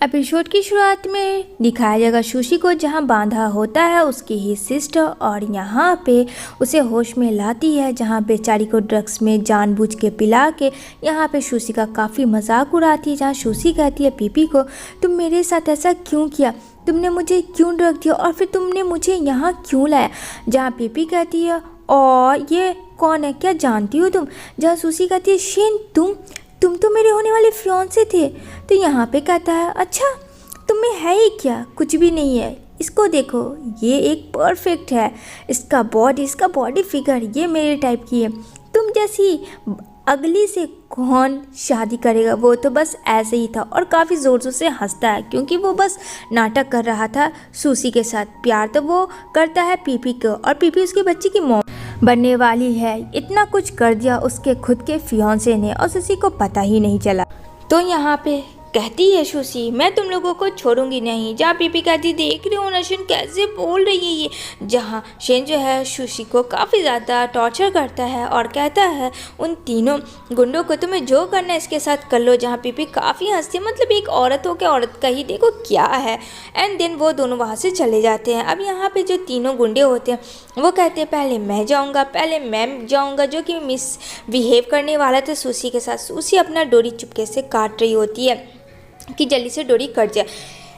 Episode की शुरुआत में दिखाया जाएगा सुशी को जहां बांधा होता है उसकी ही सिस्टर, और यहां पे उसे होश में लाती है जहां बेचारी को ड्रग्स में जानबूझ के पिला के यहां पे सुशी का काफ़ी मजाक उड़ाती है। जहां सुशी कहती है पीपी को, तुम मेरे साथ ऐसा क्यों किया, तुमने मुझे क्यों ड्रग दिया और फिर तुमने मुझे यहाँ क्यों लाया। जहाँ पीपी कहती है और ये कौन है, क्या जानती हो तुम। जहाँ सुशी कहती है शेन तुम तो मेरे होने वाले फियांसे थे। तो यहाँ पे कहता है अच्छा तुम में है ही क्या, कुछ भी नहीं है, इसको देखो ये एक परफेक्ट है, इसका बॉडी फिगर ये मेरे टाइप की है, तुम जैसी अगली से कौन शादी करेगा। वो तो बस ऐसे ही था और काफ़ी ज़ोर ज़ोर से हंसता है क्योंकि वो बस नाटक कर रहा था सुशी के साथ। प्यार तो वो करता है पीपी को और पीपी उसके बच्चे की मौत बनने वाली है। इतना कुछ कर दिया उसके खुद के फियांसे ने और सुशी को पता ही नहीं चला। तो यहाँ पे कहती है सुशी मैं तुम लोगों को छोड़ूंगी नहीं। जहाँ पीपी कहती देख रही हो ना शेन कैसे बोल रही है ये। जहाँ शेन जो है सुशी को काफ़ी ज़्यादा टॉर्चर करता है और कहता है उन तीनों गुंडों को तुम्हें जो करना है इसके साथ कर लो। जहाँ पीपी काफ़ी हंसती है, मतलब एक औरत हो के औरत का ही देखो क्या है। एंड देन वो दोनों वहाँ से चले जाते हैं। अब यहाँ पे जो तीनों गुंडे होते हैं वो कहते हैं पहले मैं जाऊँगा, जो कि मिस बिहेव करने वाला था सुशी के साथ। सुशी अपना डोरी चुपके से काट रही होती है कि जल्दी से डोरी कट जाए।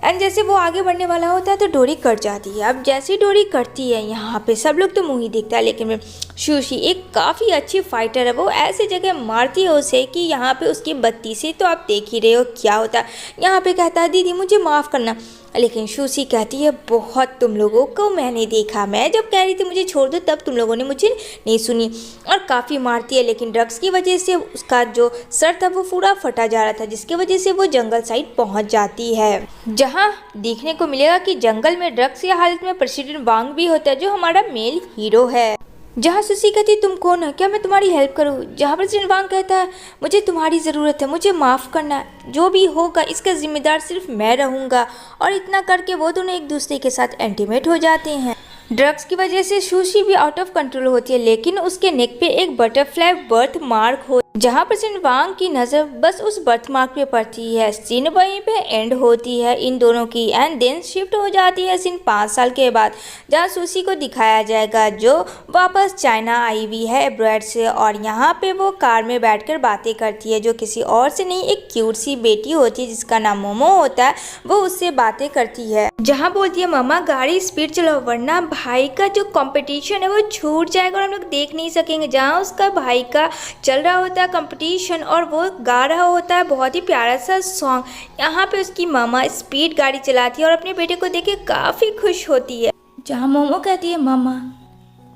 एंड जैसे वो आगे बढ़ने वाला होता है तो डोरी कट जाती है। अब जैसे ही डोरी कटती है यहाँ पे सब लोग तो मुँह ही दिखता है, लेकिन सुशी एक काफ़ी अच्छी फाइटर है। वो ऐसे जगह मारती है उसे कि यहाँ पे उसकी बत्ती से तो आप देख ही रहे हो क्या होता है। यहाँ पे कहता है दीदी मुझे माफ़ करना, लेकिन सुशी कहती है बहुत तुम लोगों को मैंने देखा, मैं जब कह रही थी मुझे छोड़ दो तब तुम लोगों ने मुझे नहीं सुनी, और काफ़ी मारती है। लेकिन ड्रग्स की वजह से उसका जो सर था वो पूरा फटा जा रहा था, जिसकी वजह से वो जंगल साइड पहुंच जाती है। जहां देखने को मिलेगा कि जंगल में ड्रग्स की हालत में प्रेसिडेंट वांग भी होता है जो हमारा मेल हीरो है। जहाँ सुशी कहती है तुम कौन है, क्या मैं तुम्हारी हेल्प करूँ। जहाँ प्रेसिडेंट वांग कहता है मुझे तुम्हारी ज़रूरत है, मुझे माफ़ करना, जो भी होगा इसका जिम्मेदार सिर्फ मैं रहूँगा। और इतना करके वो दोनों एक दूसरे के साथ इंटीमेट हो जाते हैं। ड्रग्स की वजह से सुशी भी आउट ऑफ कंट्रोल होती है, लेकिन उसके नेक पे एक बटरफ्लाई बर्थ मार्क हो। जहाँ प्रेसिडेंट वांग की नज़र बस उस बर्थ मार्क पे पड़ती है। सीन वहीं पे एंड होती है इन दोनों की। एंड देन शिफ्ट हो जाती है सीन 5 साल के बाद, जहाँ सुशी को दिखाया जाएगा जो वापस चाइना आई हुई है एब्रॉड से, और यहाँ पे वो कार में बैठकर बातें करती है जो किसी और से नहीं, एक क्यूट सी बेटी होती है जिसका नाम मोमो होता है, वो उससे बातें करती है। जहाँ बोलती है मम्मा गाड़ी स्पीड चलाओ वरना भाई का जो कंपटीशन है वो छूट जाएगा और हम लोग देख नहीं सकेंगे। जहाँ उसका भाई का चल रहा होता है कंपटीशन और वो गा रहा होता है बहुत ही प्यारा सा सॉन्ग। यहाँ पे उसकी मामा स्पीड गाड़ी चलाती है और अपने बेटे को देख के काफ़ी खुश होती है। जहाँ मोमो कहती है मामा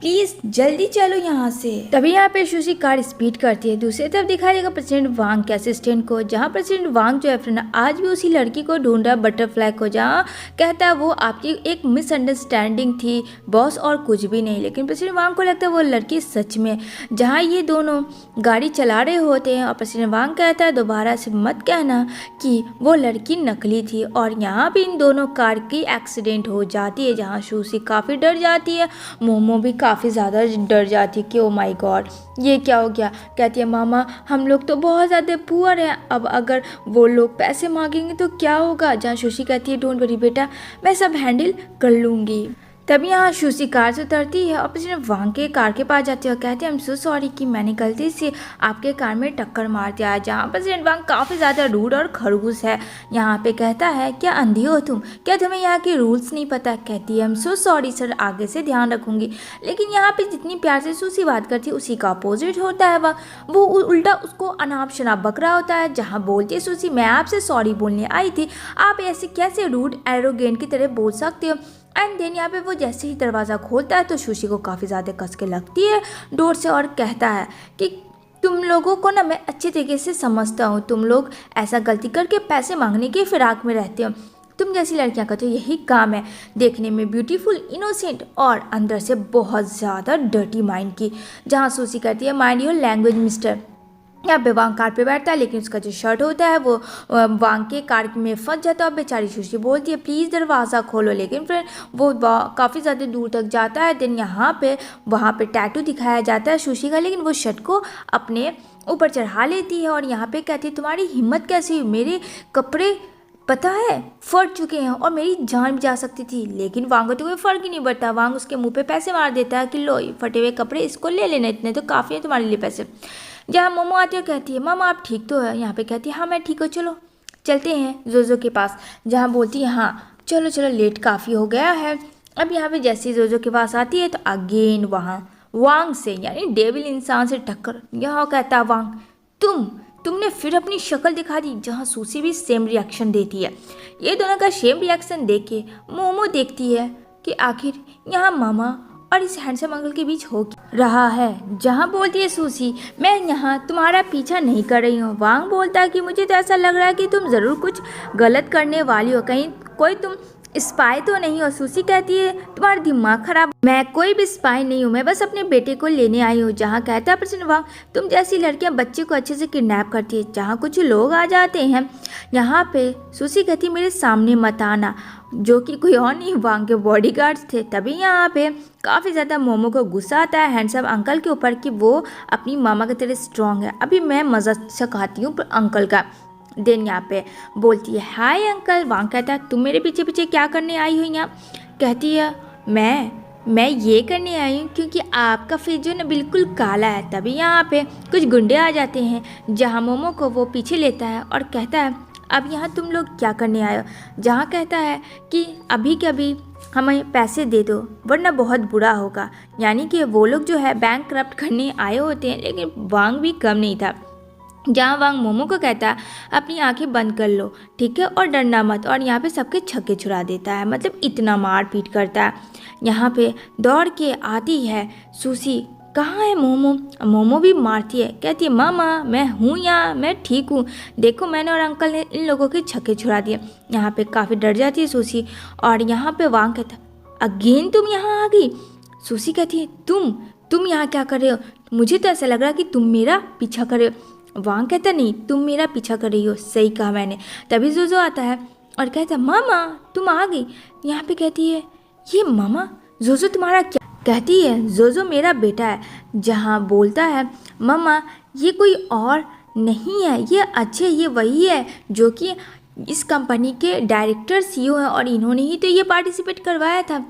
प्लीज जल्दी चलो यहाँ से। तभी यहाँ पे सुशी कार स्पीड करती है। दूसरी तरफ दिखाया जाएगा प्रेसिडेंट वांग के असिस्टेंट को, जहाँ प्रेसिडेंट वांग जो है फ्रेंड आज भी उसी लड़की को ढूंढ रहा है बटरफ्लाई को। जहाँ कहता है वो आपकी एक मिसअंडरस्टैंडिंग थी बॉस और कुछ भी नहीं, लेकिन प्रेसिडेंट वांग को लगता है वो लड़की सच में। जहाँ ये दोनों गाड़ी चला रहे होते हैं और प्रेसिडेंट वांग कहता है दोबारा से मत कहना कि वो लड़की नकली थी, और यहाँ भी इन दोनों कार की एक्सीडेंट हो जाती है। जहाँ सुशी काफ़ी डर जाती है, मोमो भी काफ़ी ज़्यादा डर जाती है कि ओ माय गॉड ये क्या हो गया। कहती है मामा हम लोग तो बहुत ज़्यादा पुअर हैं, अब अगर वो लोग पैसे मांगेंगे तो क्या होगा। जहाँ सुशी कहती है डोंट वरी बेटा मैं सब हैंडल कर लूँगी। तभी यहाँ सुशी कार से उतरती है और प्रेसिडेंट वांग के कार के पास जाती है और कहती है आई एम सो सॉरी कि मैंने गलती से आपके कार में टक्कर मार दिया। जहाँ प्रेसिडेंट वांग काफ़ी ज़्यादा रूड और खड़ूस है। यहाँ पे कहता है क्या अंधी हो तुम, क्या तुम्हें यहाँ के रूल्स नहीं पता। कहती है I am so sorry sir, आगे से ध्यान रखूँगी। लेकिन यहाँ पे जितनी प्यार से सुशी बात करती है उसी का अपोजिट होता है, वो उल्टा उसको अनाप शनाप बक रहा होता है। जहाँ बोलती है सुशी मैं आपसे सॉरी बोलने आई थी, आप ऐसे कैसे रूड एरोगेंट की तरह बोल सकते हो। एंड देन यहाँ पे वो जैसे ही दरवाज़ा खोलता है तो सुशी को काफ़ी ज़्यादा कस के लगती है डोर से और कहता है कि तुम लोगों को ना मैं अच्छे तरीके से समझता हूँ, तुम लोग ऐसा गलती करके पैसे मांगने की फिराक में रहते हो। तुम जैसी लड़कियाँ का तो यही काम है, देखने में ब्यूटीफुल इनोसेंट और अंदर से बहुत ज़्यादा डर्टी माइंड की। जहाँ सुशी कहती है माइंड योर लैंग्वेज मिस्टर। यहाँ पे वांग कार पे बैठता है लेकिन उसका जो शर्ट होता है वो वांग के कार में फंस जाता है। बेचारी सुशी बोलती है प्लीज़ दरवाज़ा खोलो, लेकिन फिर वो काफ़ी ज़्यादा दूर तक जाता है। देन वहाँ पे टैटू दिखाया जाता है सुशी का, लेकिन वो शर्ट को अपने ऊपर चढ़ा लेती है और यहाँ पे कहती है तुम्हारी हिम्मत कैसी हुई मेरे कपड़े पता है फट चुके हैं और मेरी जान भी जा सकती थी, लेकिन वांग को तो कोई फर्क ही नहीं पड़ता। वांग उसके मुंह पे पैसे मार देता है कि लो ये फटे हुए कपड़े, इसको ले लेना, इतने तो काफ़ी है तुम्हारे लिए पैसे। जहाँ मोमो आती है कहती है मामा आप ठीक तो है, यहाँ पे कहती है हाँ मैं ठीक हूँ, चलो चलते हैं जोजो के पास। जहाँ बोलती है हाँ चलो चलो लेट काफ़ी हो गया है। अब यहाँ पे जैसे जोजो के पास आती है तो अगेन वहाँ वांग से यानी डेविल इंसान से टक्कर। यहाँ कहता है वांग तुमने फिर अपनी शक्ल दिखा दी। जहाँ सूसी भी सेम रिएक्शन देती है। ये दोनों का सेम रिएक्शन देख के मोमो देखती है कि आखिर यहाँ मामा और इस हैंडसम अंकल के बीच हो रहा है। जहाँ बोलती है सूसी मैं यहाँ तुम्हारा पीछा नहीं कर रही हूँ। वांग बोलता है कि मुझे तो ऐसा लग रहा है कि तुम ज़रूर कुछ गलत करने वाली हो, कहीं कोई तुम स्पाई तो नहीं हो। सूसी कहती है तुम्हारा दिमाग खराब, मैं कोई भी स्पाई नहीं हूँ, मैं बस अपने बेटे को लेने आई हूँ। जहाँ कहता है प्रसन्न वांग तुम जैसी लड़कियाँ बच्चे को अच्छे से किडनैप करती है। जहाँ कुछ लोग आ जाते हैं यहाँ पे सूसी कहती है मेरे सामने मत आना, जो कि कोई और नहीं वांग के बॉडीगार्ड्स थे। तभी यहाँ पे काफ़ी ज़्यादा मोमो को गुस्सा आता है हैंडसम अंकल के ऊपर कि वो अपनी मामा की तरह स्ट्रॉन्ग है। अभी मैं मज़ा सिखाती हूँ अंकल का। देन यहाँ पे बोलती है हाय अंकल। वांग कहता है तुम मेरे पीछे पीछे क्या करने आई हो यहाँ। कहती है मैं ये करने आई हूँ क्योंकि आपका फेस जो है ना बिल्कुल काला है। तभी यहाँ पे कुछ गुंडे आ जाते हैं जहाँ मोमो को वो पीछे लेता है और कहता है अब यहाँ तुम लोग क्या करने आए हो। जहाँ कहता है कि अभी के अभी हमें पैसे दे दो वरना बहुत बुरा होगा। यानी कि वो लोग जो है बैंक करप्ट करने आए होते हैं, लेकिन वांग भी कम नहीं था। जहाँ वांग मोमो को कहता है अपनी आंखें बंद कर लो ठीक है और डरना मत, और यहाँ पे सबके छक्के छुड़ा देता है, मतलब इतना मार पीट करता है। यहाँ पे दौड़ के आती है सूसी, कहाँ है मोमो। मोमो भी मारती है, कहती है मामा मैं हूँ यहाँ, मैं ठीक हूँ, देखो मैंने और अंकल ने इन लोगों के छक्के छुड़ा दिए। यहाँ पे काफ़ी डर जाती है सूसी। और यहाँ पे वांग कहता है अगेन तुम यहाँ आ गई। सूसी कहती है तुम यहाँ क्या कर रहे हो, मुझे तो ऐसा लग रहा है कि तुम मेरा पीछा कर रहे हो। वांग कहता नहीं तुम मेरा पीछा कर रही हो, सही कहा मैंने। तभी जोजो आता है और कहता है मामा तुम आ गई। यहाँ पे कहती है ये मामा जोजो तुम्हारा क्या। कहती है जोजो मेरा बेटा है। जहाँ बोलता है मामा ये कोई और नहीं है, ये अच्छे ये वही है जो कि इस कंपनी के डायरेक्टर सीईओ हैं और इन्होंने ही तो ये पार्टिसिपेट करवाया था।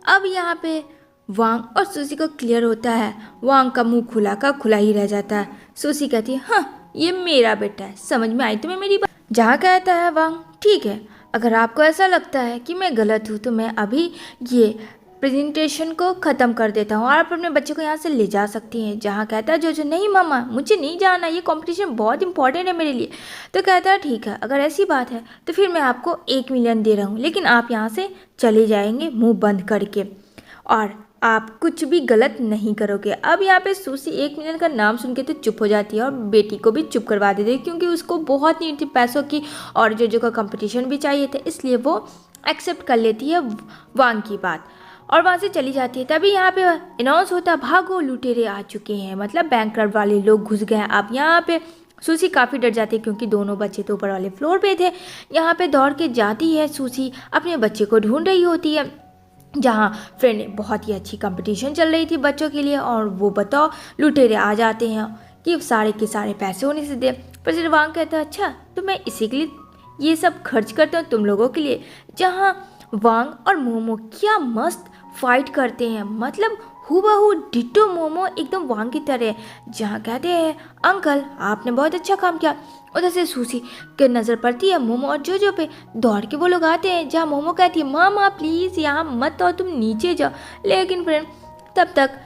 अब यहाँ पे वांग और सूसी को क्लियर होता है। वांग का मुंह खुला का खुला ही रह जाता है। सूसी कहती है हाँ ये मेरा बेटा है, समझ में आई तुम्हें मेरी बात। जहाँ कहता है वांग ठीक है अगर आपको ऐसा लगता है कि मैं गलत हूँ तो मैं अभी ये प्रेजेंटेशन को ख़त्म कर देता हूँ और आप अपने बच्चे को यहाँ से ले जा सकती हैं। जहाँ कहता है जो नहीं मामा मुझे नहीं जाना, ये कंपटीशन बहुत इंपॉर्टेंट है मेरे लिए। तो कहता है ठीक है अगर ऐसी बात है तो फिर मैं आपको 1 मिलियन दे रहा हूँ, लेकिन आप यहाँ से चले जाएंगे मुंह बंद करके और आप कुछ भी गलत नहीं करोगे। अब यहाँ पे सूसी 1 मिलियन का नाम सुन के तो चुप हो जाती है और बेटी को भी चुप करवा देती है क्योंकि उसको बहुत नीड थी पैसों की और जो का कंपटीशन भी चाहिए था, इसलिए वो एक्सेप्ट कर लेती है वांग की बात और वहाँ से चली जाती है। तभी यहाँ पे अनाउंस होता है भागो लुटेरे आ चुके हैं, मतलब बैंक वाले लोग घुस गए हैं। अब यहाँ पे सूसी काफ़ी डर जाती है क्योंकि दोनों बच्चे तो ऊपर वाले फ्लोर पे थे। यहाँ पे दौड़ के जाती है सूसी, अपने बच्चे को ढूंढ रही होती है। जहाँ फ्रेंड बहुत ही अच्छी कंपटीशन चल रही थी बच्चों के लिए और वो बताओ लुटेरे आ जाते हैं कि सारे के सारे पैसे होने से दे। पर फिर वांग कहता है अच्छा तो मैं इसी के लिए ये सब खर्च करता हूँ तुम लोगों के लिए। जहाँ वांग और मोमो क्या मस्त फाइट करते हैं, मतलब हूबहू डिट्टो मोमो एकदम वांग की तरह। जहाँ कहते हैं अंकल आपने बहुत अच्छा काम किया। उधर से सूसी के नज़र पड़ती है मोमो और जो पे, दौड़ के वो लोग आते हैं। जहाँ मोमो कहती है मामा प्लीज़ यहाँ मत आओ तुम नीचे जाओ, लेकिन फ्रेंड तब तक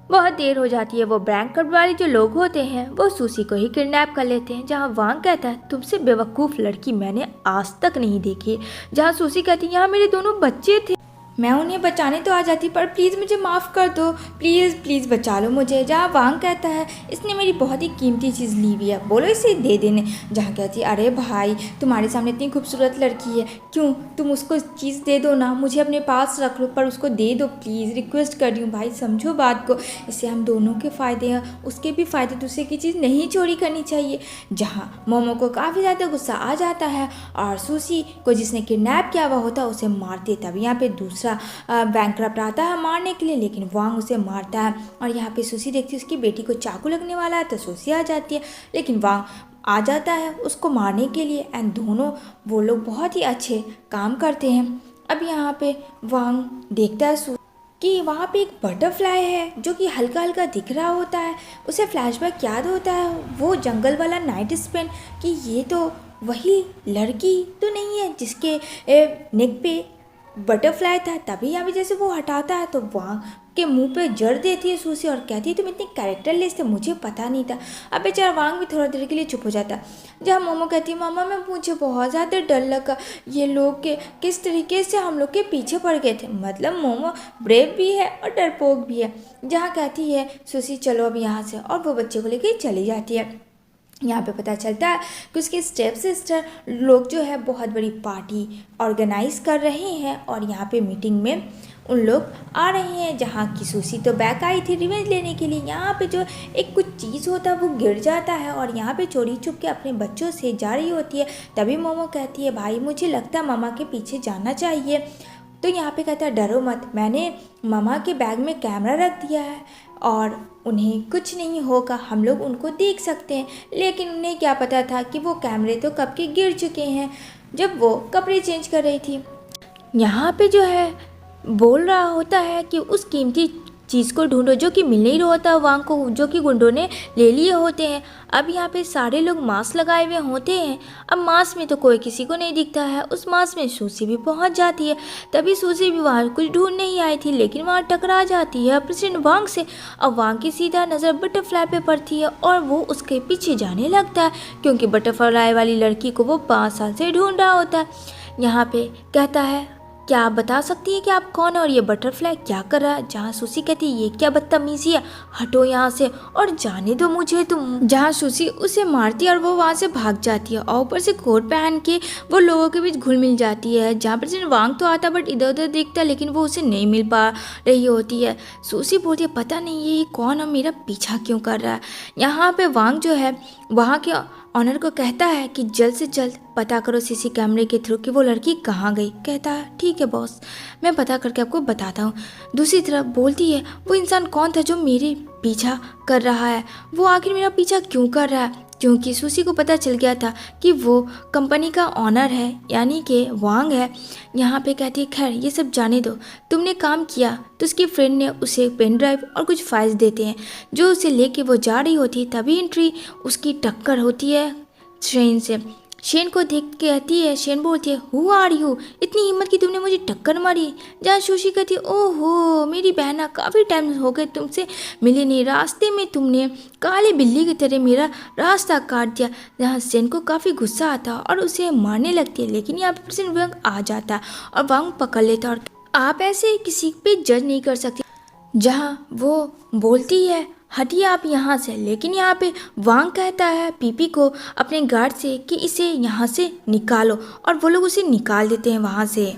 बहुत देर हो जाती है। वो बैंक वाले जो लोग होते हैं वो सूसी को ही किडनैप कर लेते हैं। जहाँ वांग कहता है तुमसे बेवकूफ़ लड़की मैंने आज तक नहीं देखी। जहाँ सूसी कहती है यहाँ मेरे दोनों बच्चे थे, मैं उन्हें बचाने तो आ जाती पर प्लीज़ मुझे माफ़ कर दो, प्लीज़ बचा लो मुझे। जहाँ वांग कहता है इसने मेरी बहुत ही कीमती चीज़ ली हुई है, बोलो इसे दे देने। जहाँ कहती है अरे भाई तुम्हारे सामने इतनी खूबसूरत लड़की है, क्यों तुम उसको चीज़ दे दो ना, मुझे अपने पास रख लो पर उसको दे दो प्लीज़, रिक्वेस्ट कर रही हूँ भाई समझो बात को, इससे हम दोनों के फ़ायदे हैं, उसके भी फ़ायदे, दूसरे की चीज़ नहीं चोरी करनी चाहिए। जहाँ मोमो को काफ़ी ज़्यादा गुस्सा आ जाता है और सूसी को जिसने किडनैप किया हुआ होता है उसे मारते। तभी यहाँ पे दूसरा बैंकरप्ट आता है मारने के लिए, लेकिन वांग उसे मारता है। और यहाँ पे सूसी देखती है उसकी बेटी को चाकू लगने वाला है तो सूसी आ जाती है, लेकिन वांग आ जाता है उसको मारने के लिए एंड दोनों वो लोग बहुत ही अच्छे काम करते हैं। अब यहाँ पे वांग देखता है कि वहाँ पे एक बटरफ्लाई है जो कि हल्का हल्का दिख रहा होता है। उसे फ्लैशबैक याद होता है वो जंगल वाला नाइट स्पेन कि ये तो वही लड़की तो नहीं है जिसके नेक पे बटरफ्लाई था। तभी यहाँ पे जैसे वो हटाता है तो वांग के मुंह पे जड़ देती है सूसी और कहती है तुम इतनी कैरेक्टरलेस थे, मुझे पता नहीं था। अब बेचारा वांग भी थोड़ा देर के लिए चुप हो जाता है। जहाँ मोमो कहती है मामा मुझे बहुत ज़्यादा डर लगा, ये लोग के किस तरीके से हम लोग के पीछे पड़ गए थे। मतलब मोमो ब्रेव भी है और डरपोक भी है। जहाँ कहती है सूसी चलो अब यहाँ से, और वो बच्चे को लेके चली जाती है। यहाँ पे पता चलता है कि उसके स्टेप सिस्टर लोग जो है बहुत बड़ी पार्टी ऑर्गेनाइज कर रहे हैं और यहाँ पे मीटिंग में उन लोग आ रहे हैं। जहाँ की सूसी तो बैक आई थी रिवेंज लेने के लिए। यहाँ पे जो एक कुछ चीज़ होता है वो गिर जाता है और यहाँ पे चोरी छुप के अपने बच्चों से जा रही होती है। तभी मोमो कहती है भाई मुझे लगता है मामा के पीछे जाना चाहिए। तो यहाँ पे कहता है डरो मत, मैंने मामा के बैग में कैमरा रख दिया है और उन्हें कुछ नहीं होगा, हम लोग उनको देख सकते हैं। लेकिन उन्हें क्या पता था कि वो कैमरे तो कब के गिर चुके हैं जब वो कपड़े चेंज कर रही थी। यहाँ पे जो है बोल रहा होता है कि उस कीमती चीज़ को ढूंढो जो कि मिल नहीं रहा होता वांग को, जो कि गुंडों ने ले लिए होते हैं। अब यहाँ पे सारे लोग मास्क लगाए हुए होते हैं। अब मास्क में तो कोई किसी को नहीं दिखता है। उस मास्क में सूसी भी पहुँच जाती है। तभी सूसी भी वहाँ कुछ ढूंढ नहीं आई थी लेकिन वहाँ टकरा जाती है प्रेसिडेंट वांग से। अब वांग की सीधा नज़र बटरफ्लाई पे पड़ती है और वो उसके पीछे जाने लगता है क्योंकि बटरफ्लाई वाली लड़की को वो 5 साल से ढूंढ रहा होता है। यहाँ पे कहता है क्या आप बता सकती हैं कि आप कौन है और ये बटरफ्लाई क्या कर रहा है। जहाँ सूसी कहती है ये क्या बदतमीजी है, हटो यहाँ से और जाने दो मुझे तुम। जहाँ सूसी उसे मारती है और वो वहाँ से भाग जाती है और ऊपर से कोट पहन के वो लोगों के बीच घुल मिल जाती है। जहाँ पर वांग तो आता बट इधर उधर दिखता लेकिन वो उसे नहीं मिल पा रही होती है। सूसी बोलती है पता नहीं ये कौन है, मेरा पीछा क्यों कर रहा है। यहाँ पे वांग जो है वहाँ के ऑनर को कहता है कि जल्द से जल्द पता करो सीसी कैमरे के थ्रू कि वो लड़की कहाँ गई। कहता है ठीक है बॉस, मैं पता करके आपको बताता हूँ। दूसरी तरफ बोलती है वो इंसान कौन था जो मेरे पीछा कर रहा है, वो आखिर मेरा पीछा क्यों कर रहा है। क्योंकि सूसी को पता चल गया था कि वो कंपनी का ऑनर है यानी कि वांग है। यहाँ पे कहती है खैर ये सब जाने दो, तुमने काम किया। तो उसकी फ्रेंड ने उसे पेन ड्राइव और कुछ फाइल्स देते हैं जो उसे लेके वो जा रही होती है। तभी एंट्री उसकी टक्कर होती है शेन से। शेन को देख के कहती है, शेन बोलती है हु आर यू, इतनी हिम्मत की तुमने मुझे टक्कर मारी। जहाँ सूसी कहती है ओहो मेरी बहना, काफ़ी टाइम हो गए तुमसे मिले नहीं, रास्ते में तुमने काली बिल्ली की तरह मेरा रास्ता काट दिया। जहाँ शेन को काफ़ी गुस्सा आता और उसे मारने लगती है लेकिन यहाँ पर प्रेसिडेंट वांग आ जाता है और वांग पकड़ लेता और आप ऐसे किसी पे जज नहीं कर सकते। जहाँ वो बोलती है हटिए आप यहाँ से, लेकिन यहाँ पे वांग कहता है पीपी को अपने गार्ड से कि इसे यहाँ से निकालो और वो लोग उसे निकाल देते हैं वहाँ से।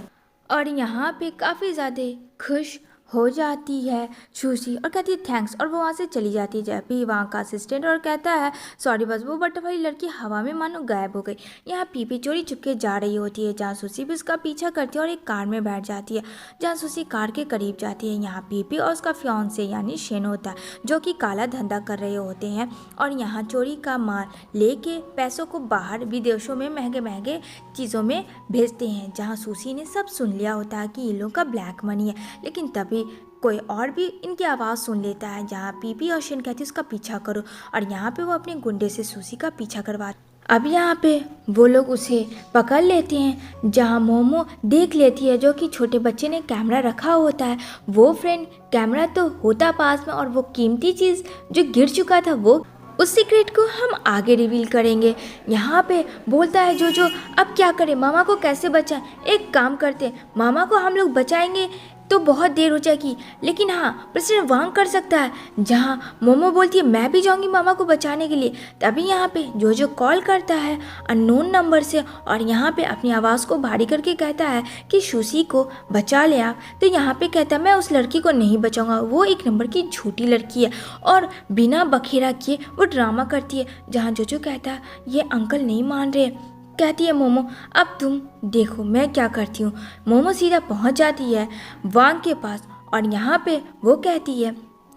और यहाँ पे काफ़ी ज़्यादा खुश हो जाती है सूसी और कहती है थैंक्स और वो वहाँ से चली जाती है। जब भी वहाँ का असिस्टेंट और कहता है सॉरी बस वो बटरफ्लाई लड़की हवा में मानो गायब हो गई। यहाँ पीपी चोरी चुपके जा रही होती है। जहाँ सूसी भी उसका पीछा करती है और एक कार में बैठ जाती है। जहाँ सूसी कार के करीब जाती है यहाँ पीपी और उसका फियांसे यानी शेन होता है जो कि काला धंधा कर रहे होते हैं और यहाँ चोरी का माल लेके पैसों को बाहर विदेशों में महंगे महंगे चीज़ों में भेजते हैं। जहाँ सूसी ने सब सुन लिया होता है कि ये लोग का ब्लैक मनी है, लेकिन तभी कोई और भी इनकी आवाज़ सुन लेता है। जहाँ पीपी और शेन कहती है उसका पीछा करो और यहाँ पे वो अपने गुंडे से सूसी का पीछा करवा। अब यहाँ पे वो लोग उसे पकड़ लेते हैं। जहाँ मोमो देख लेती है जो कि छोटे बच्चे ने कैमरा रखा होता है। वो फ्रेंड कैमरा तो होता पास में और वो कीमती चीज़ जो गिर चुका था वो उस सीक्रेट को हम आगे रिवील करेंगे। यहाँ पे बोलता है जो अब क्या करें, मामा को कैसे बचाएं। एक काम करते हैं, मामा को हम लोग बचाएंगे तो बहुत देर हो जाएगी, लेकिन हाँ प्रेसिडेंट वांग कर सकता है। जहाँ मोमो बोलती है मैं भी जाऊँगी मामा को बचाने के लिए। तभी यहाँ पे जो कॉल करता है अननोन नंबर से और यहाँ पे अपनी आवाज़ को भारी करके कहता है कि सूसी को बचा ले आप। तो यहाँ पे कहता है मैं उस लड़की को नहीं बचाऊंगा, वो एक नंबर की झूठी लड़की है और बिना बखेरा किए वो ड्रामा करती है। जहाँ जो कहता है ये अंकल नहीं मान रहे। कहती है मोमो अब तुम देखो मैं क्या करती हूँ। मोमो सीधा पहुँच जाती है वांग के पास और यहाँ पे वो कहती है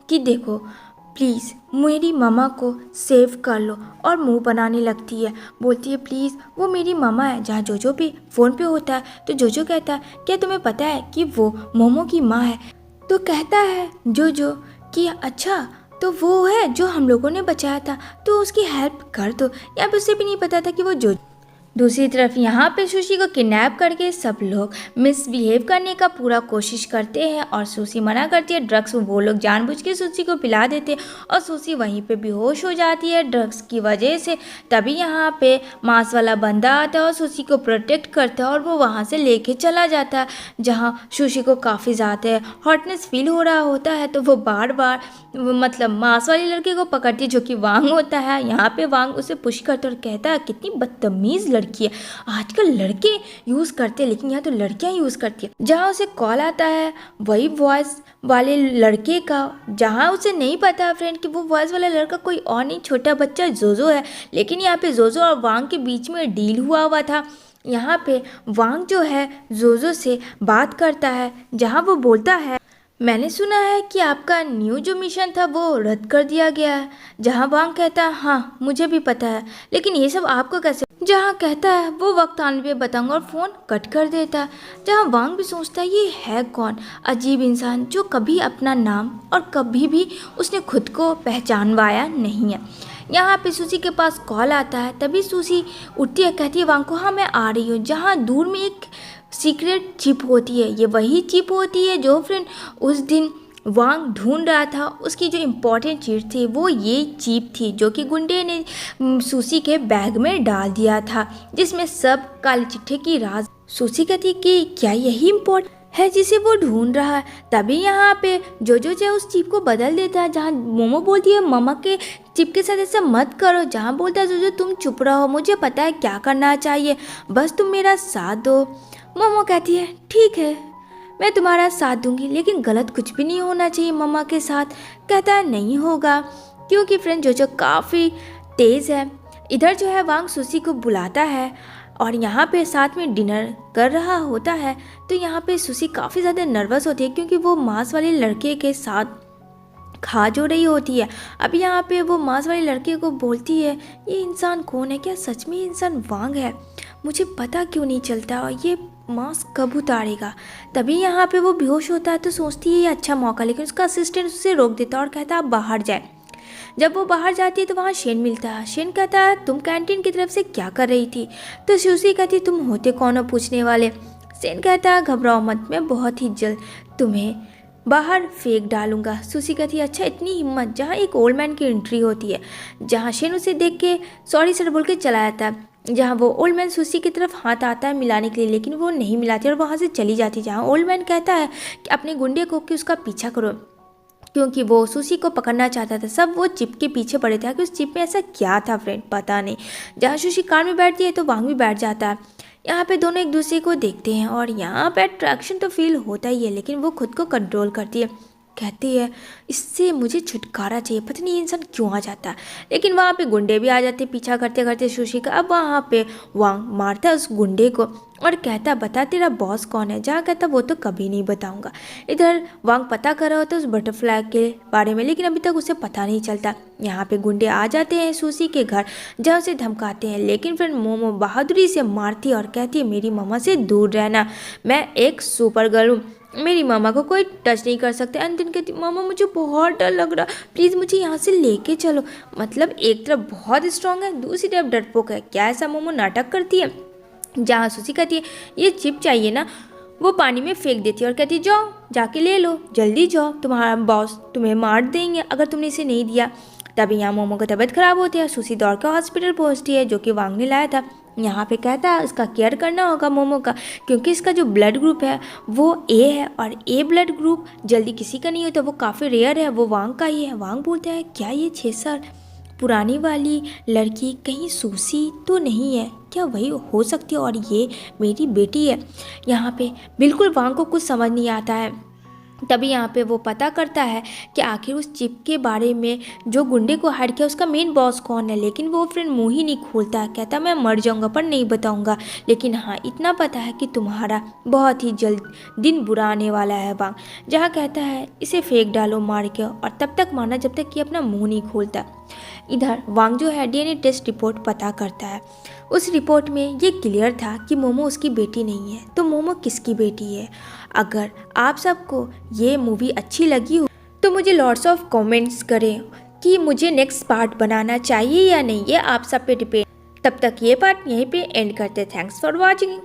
कि देखो प्लीज़ मेरी मम्मा को सेव कर लो, और मुंह बनाने लगती है, बोलती है प्लीज़ वो मेरी मम्मा है। जहाँ जोजो भी फ़ोन पे होता है तो जोजो कहता है क्या तुम्हें पता है कि वो मोमो की माँ है? तो कहता है जोजो कि अच्छा तो वो है जो हम लोगों ने बचाया था, तो उसकी हेल्प कर दो। यहाँ पे उसे भी नहीं पता था कि वो जो। दूसरी तरफ यहाँ पे सुशी को किडनैप करके सब लोग मिसबिहेव करने का पूरा कोशिश करते हैं और सुशी मना करती है। ड्रग्स वो लोग जानबूझ के सुशी को पिला देते हैं और सुशी वहीं पे बेहोश हो जाती है ड्रग्स की वजह से। तभी यहाँ पे मांस वाला बंदा आता है और सुशी को प्रोटेक्ट करता है और वो वहाँ से लेके चला जाता है। जहाँ सुशी को काफ़ी ज़्यादा हॉटनेस फील हो रहा होता है तो वो बार बार मतलब मांस वाले लड़के को पकड़ती है जो कि वांग होता है। यहाँ पे वांग उसे पुश करता है और कहता है कितनी बदतमीज़ लड़की है, आजकल लड़के यूज़ करते हैं लेकिन यहाँ तो लड़कियाँ यूज़ करती है। जहाँ उसे कॉल आता है वही वॉइस वाले लड़के का, जहाँ उसे नहीं पता फ्रेंड कि वो वॉइस वाला लड़का कोई और नहीं छोटा बच्चा जोजो है। लेकिन यहाँ पे जोजो और वांग के बीच में डील हुआ था। यहाँ पे वांग जो है जोजो से बात करता है, जहाँ वो बोलता है मैंने सुना है कि आपका न्यू जो मिशन था वो रद्द कर दिया गया है। जहाँ वांग कहता है हाँ मुझे भी पता है, लेकिन ये सब आपको कैसे? जहाँ कहता है वो वक्त आने पे बताऊंगा और फ़ोन कट कर देता है। जहाँ वांग भी सोचता है ये है कौन अजीब इंसान जो कभी अपना नाम और कभी भी उसने खुद को पहचानवाया नहीं है। यहाँ पे सुशी के पास कॉल आता है, तभी सुशी उठती है, कहती है वांग को हाँ मैं आ रही हूँ। जहाँ दूर में एक सीक्रेट चिप होती है, ये वही चिप होती है जो फ्रेंड उस दिन वांग ढूंढ रहा था। उसकी जो इम्पोर्टेंट चीज़ थी वो ये चिप थी जो कि गुंडे ने सुशी के बैग में डाल दिया था, जिसमें सब काले चिट्ठे की राज। सुशी कहती कि क्या यही इम्पोर्टेंट है जिसे वो ढूंढ रहा है? तभी यहाँ पे जोजो जो उस चिप को बदल देता है। जहाँ मोमो बोलती है मम्मा के चिप के साथ ऐसा मत करो, जहाँ बोलता है जोजो तुम चुप रहो, मुझे पता है क्या करना चाहिए, बस तुम मेरा साथ दो। मोमो कहती है ठीक है मैं तुम्हारा साथ दूंगी, लेकिन गलत कुछ भी नहीं होना चाहिए मम्मा के साथ। कहता है नहीं होगा, क्योंकि फ्रेंड जोजो काफ़ी तेज़ है। इधर जो है वांग सुशी को बुलाता है और यहाँ पे साथ में डिनर कर रहा होता है। तो यहाँ पे सुशी काफ़ी ज़्यादा नर्वस होती है क्योंकि वो मांस वाले लड़के के साथ खा जो रही होती है। अब यहाँ पे वो मांस वाले लड़के को बोलती है ये इंसान कौन है, क्या सच में ये इंसान वांग है? मुझे पता क्यों नहीं चलता और ये मास्क कब उतारेगा? तभी यहाँ पे वो बेहोश होता है तो सोचती है ये अच्छा मौका, लेकिन उसका असिस्टेंट उसे रोक देता है और कहता है आप बाहर जाए। जब वो बाहर जाती है तो वहाँ शेन मिलता है। शेन कहता है तुम कैंटीन की तरफ से क्या कर रही थी? तो सुशी कहती तुम होते कौन हो पूछने वाले? शेन कहता है घबराओ मत, मैं बहुत ही जल्द तुम्हें बाहर फेंक डालूंगा। सुशी कहती है अच्छा इतनी हिम्मत। जहाँ एक ओल्ड मैन की एंट्री होती है, जहाँ शेन उसे देख के सॉरी सर बोल के चला जाता है। जहाँ वो ओल्ड मैन सुशी की तरफ हाथ आता है मिलाने के लिए, लेकिन वो नहीं मिलाती और वहाँ से चली जाती। जहाँ ओल्ड मैन कहता है कि अपने गुंडे को कि उसका पीछा करो, क्योंकि वो सुशी को पकड़ना चाहता था। सब वो चिप के पीछे पड़े थे कि उस चिप में ऐसा क्या था फ्रेंड पता नहीं। जहाँ सुशी कार में बैठती है तो वांग भी बैठ जाता है। यहाँ पे दोनों एक दूसरे को देखते हैं और यहाँ पे अट्रैक्शन तो फील होता ही है, लेकिन वो खुद को कंट्रोल करती है। कहती है इससे मुझे छुटकारा चाहिए, पता नहीं ये इंसान क्यों आ जाता है। लेकिन वहाँ पे गुंडे भी आ जाते पीछा करते करते सुशी का। अब वहाँ पे वांग मारता है उस गुंडे को और कहता बता तेरा बॉस कौन है? जहाँ कहता वो तो कभी नहीं बताऊंगा। इधर वांग पता कर रहा होता है उस बटरफ्लाई के बारे में, लेकिन अभी तक उसे पता नहीं चलता। यहाँ पे गुंडे आ जाते हैं सुशी के घर, जहाँ उसे धमकाते हैं, लेकिन फिर मोमो बहादुरी से मारती है और कहती है मेरी मम्मा से दूर रहना, मैं एक सुपर गर्ल हूँ, मेरी मामा को कोई टच नहीं कर सकता। एंड दिन कहती मामा मुझे बहुत डर लग रहा, प्लीज़ मुझे यहाँ से लेके चलो। मतलब एक तरफ बहुत स्ट्रांग है, दूसरी तरफ डरपोक है। क्या ऐसा मोमो नाटक करती है? जहाँ सुशी कहती है ये चिप चाहिए ना, वो पानी में फेंक देती है और कहती जाओ जाके ले लो, जल्दी जाओ, तुम्हारा बॉस तुम्हें मार देंगे अगर तुमने इसे नहीं दिया। तभी यहाँ मोमो की तबीयत खराब होती है। सुशी दौड़ कर हॉस्पिटल पहुँचती है जो कि वांग ने लाया था। यहाँ पे कहता है इसका केयर करना होगा मोमो का, क्योंकि इसका जो ब्लड ग्रुप है वो ए है और ए ब्लड ग्रुप जल्दी किसी का नहीं होता, वो काफ़ी रेयर है, वो वांग का ही है। वांग बोलता है क्या ये 6 साल पुरानी वाली लड़की कहीं सुशी तो नहीं है? क्या वही हो सकती है और ये मेरी बेटी है? यहाँ पे बिल्कुल वांग को कुछ समझ नहीं आता है। तभी यहाँ पे वो पता करता है कि आखिर उस चिप के बारे में जो गुंडे को हायर किया उसका मेन बॉस कौन है। लेकिन वो फ्रेंड मुंह ही नहीं खोलता है, कहता मैं मर जाऊंगा पर नहीं बताऊंगा, लेकिन हाँ इतना पता है कि तुम्हारा बहुत ही जल्द दिन बुरा आने वाला है वांग। जहाँ कहता है इसे फेंक डालो मार के, और तब तक माना जब तक कि अपना मुंह नहीं खोलता। इधर वांग जो है डीएनए टेस्ट रिपोर्ट पता करता है। उस रिपोर्ट में ये क्लियर था कि मोमो उसकी बेटी नहीं है, तो मोमो किसकी बेटी है। अगर आप सबको ये मूवी अच्छी लगी हो तो मुझे लॉट्स ऑफ कमेंट्स करें कि मुझे नेक्स्ट पार्ट बनाना चाहिए या नहीं, ये आप सब पे डिपेंड। तब तक ये पार्ट यहीं पे एंड करते। Thanks for watching.